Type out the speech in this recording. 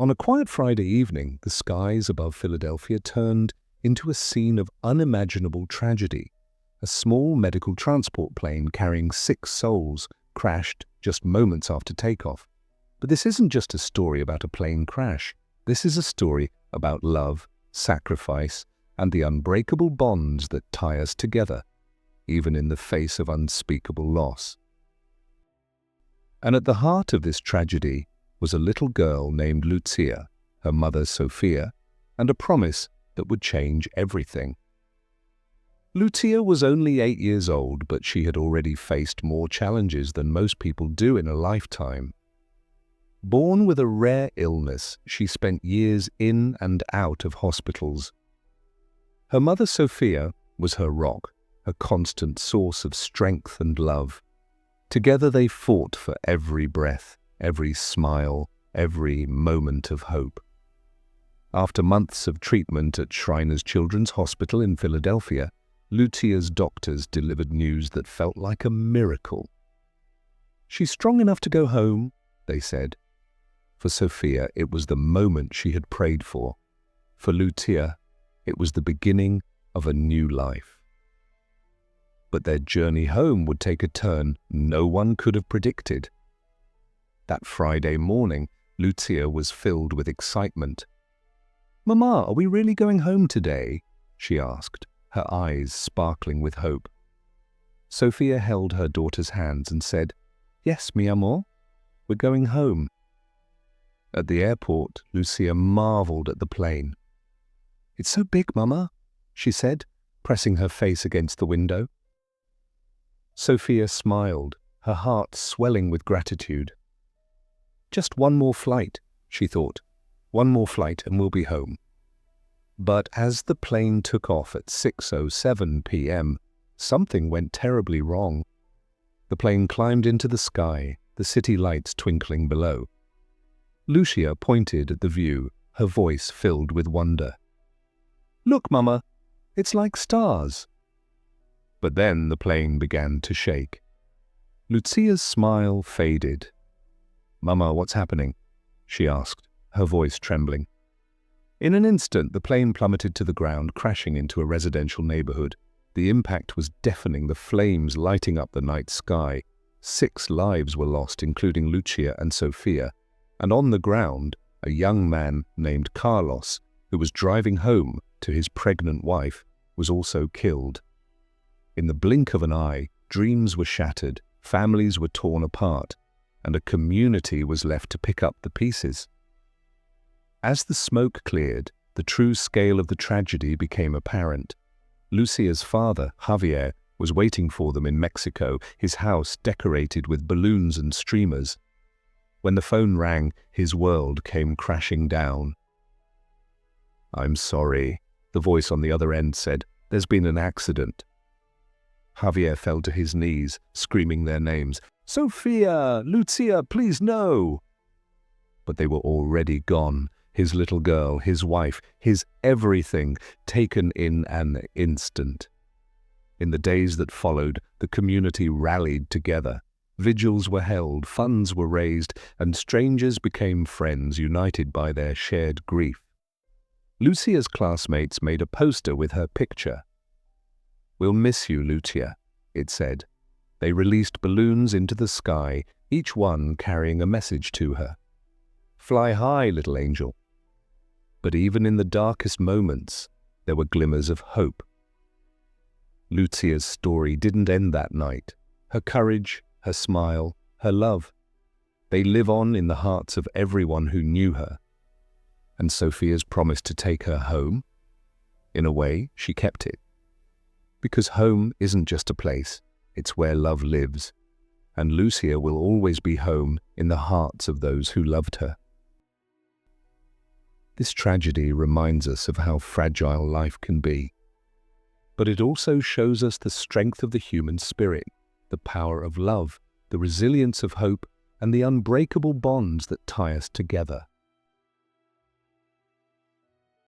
On a quiet Friday evening, the skies above Philadelphia turned into a scene of unimaginable tragedy. A small medical transport plane carrying 6 souls crashed just moments after takeoff. But this isn't just a story about a plane crash. This is a story about love, sacrifice, and the unbreakable bonds that tie us together, even in the face of unspeakable loss. And at the heart of this tragedy was a little girl named Lucia, her mother Sofia, and a promise that would change everything. Lucia was only 8 years old, but she had already faced more challenges than most people do in a lifetime. Born with a rare illness, she spent years in and out of hospitals. Her mother Sofia was her rock, a constant source of strength and love. Together they fought for every breath, every smile, every moment of hope. After months of treatment at Shriners Children's Hospital in Philadelphia, Lucia's doctors delivered news that felt like a miracle. "She's strong enough to go home," they said. For Sofia, it was the moment she had prayed for. For Lucia, it was the beginning of a new life. But their journey home would take a turn no one could have predicted. That Friday morning, Lucia was filled with excitement. "Mama, are we really going home today?" she asked, her eyes sparkling with hope. Sofia held her daughter's hands and said, "Yes, mi amor, we're going home." At the airport, Lucia marveled at the plane. "It's so big, Mama," she said, pressing her face against the window. Sofia smiled, her heart swelling with gratitude. "Just one more flight," she thought. "One more flight and we'll be home." But as the plane took off at 6:07 p.m., something went terribly wrong. The plane climbed into the sky, the city lights twinkling below. Lucia pointed at the view, her voice filled with wonder. "Look, Mama, it's like stars." But then the plane began to shake. Lucia's smile faded. "Mama, what's happening?" she asked, her voice trembling. In an instant, the plane plummeted to the ground, crashing into a residential neighborhood. The impact was deafening, the flames lighting up the night sky. 6 lives were lost, including Lucia and Sofia. And on the ground, a young man named Carlos, who was driving home to his pregnant wife, was also killed. In the blink of an eye, dreams were shattered, families were torn apart, and a community was left to pick up the pieces. As the smoke cleared, the true scale of the tragedy became apparent. Lucia's father, Javier, was waiting for them in Mexico, his house decorated with balloons and streamers. When the phone rang, his world came crashing down. "I'm sorry," the voice on the other end said. "There's been an accident." Javier fell to his knees, screaming their names. "Sofia! Lucia, please no!" But they were already gone. His little girl, his wife, his everything, taken in an instant. In the days that followed, the community rallied together. Vigils were held, funds were raised, and strangers became friends, united by their shared grief. Lucia's classmates made a poster with her picture. "We'll miss you, Lucia," it said. They released balloons into the sky, each one carrying a message to her. "Fly high, little angel." But even in the darkest moments, there were glimmers of hope. Lucia's story didn't end that night. Her courage, her smile, her love, they live on in the hearts of everyone who knew her. And Sofia's promise to take her home? In a way, she kept it. Because home isn't just a place, it's where love lives. And Lucia will always be home in the hearts of those who loved her. This tragedy reminds us of how fragile life can be. But it also shows us the strength of the human spirit, the power of love, the resilience of hope, and the unbreakable bonds that tie us together.